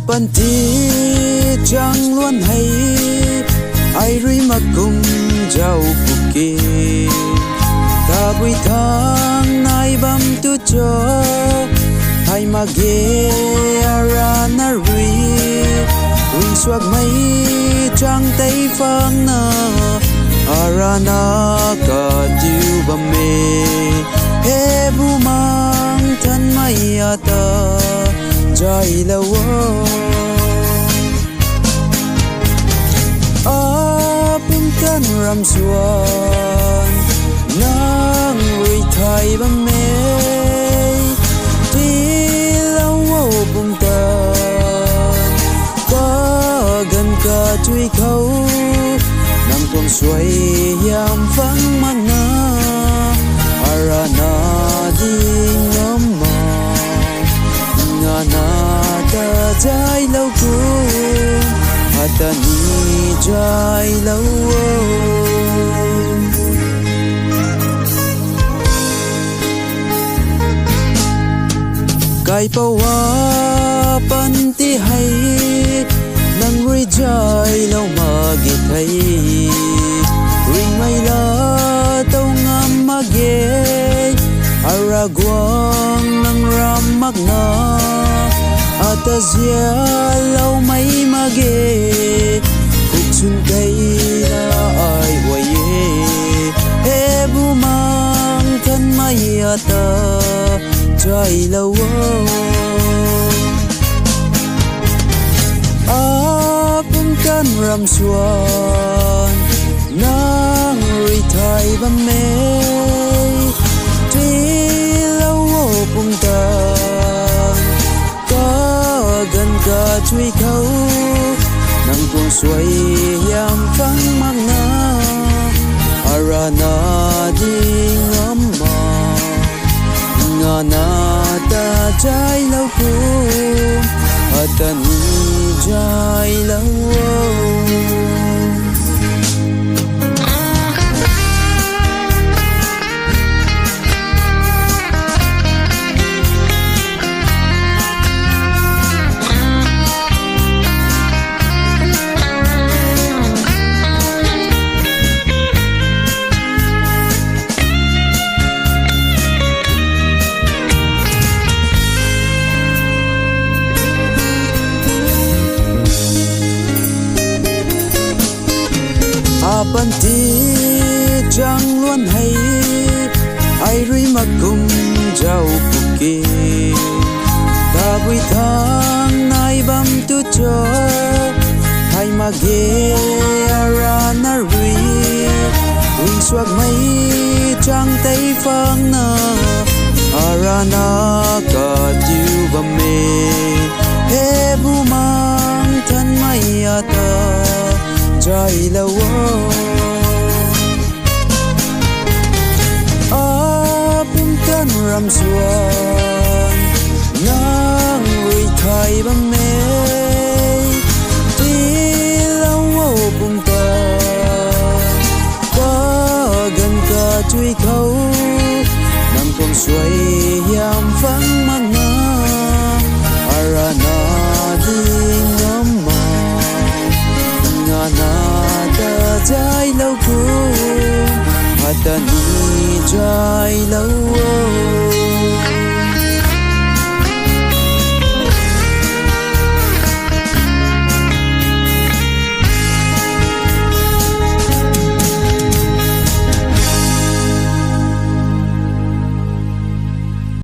pan ti chẳng luôn hay ai ri mà cùng giàu buki ta bui thang nai bam tu cho hay mà ghé ara na ri ring suak mấy trang tay phang na ara na ka tiu bam me he bu mang thân mai ata jai lawo apun kan ram suan nang ri thai bam me ti lawo bum ta ka gan ka chui khâu nang tuang suai yam phang mang na ara na ding ngam ma nga na ta jai lâu ku hata ni jai lâu kai pawa pan ti hay nang ri jai lâu ma gi thai ring mai la tau ngam ma ge ara guang nang ram mak na ata zia lâu mai ma ge khúc sun kai la ai waye he bu mang thân mai ata jai lâu apun kan ram suan nang ri thai bam me ti lâu bum ta ka gan ka chui khâu nang tuang suai yam phang mang na ara na ding ngam ma nga na ta jai lâu ku hata ni jai lâu pan ti chẳng luôn hay ai ri mà cùng giàu buki ta bui thang nai bam tu cho hay mà ghé ara na ri ring suak mấy trang tay phang na ara na ka tiu bam me he bu mang thân mai ata jai lawo apun kan ram suan nang ri thai bam me ti lawo bum ta ka gan ka chui khâu nang tuang suai yam phang mang na ara na ding ngam ma nga na ta jai lâu ku hata ni jai lâu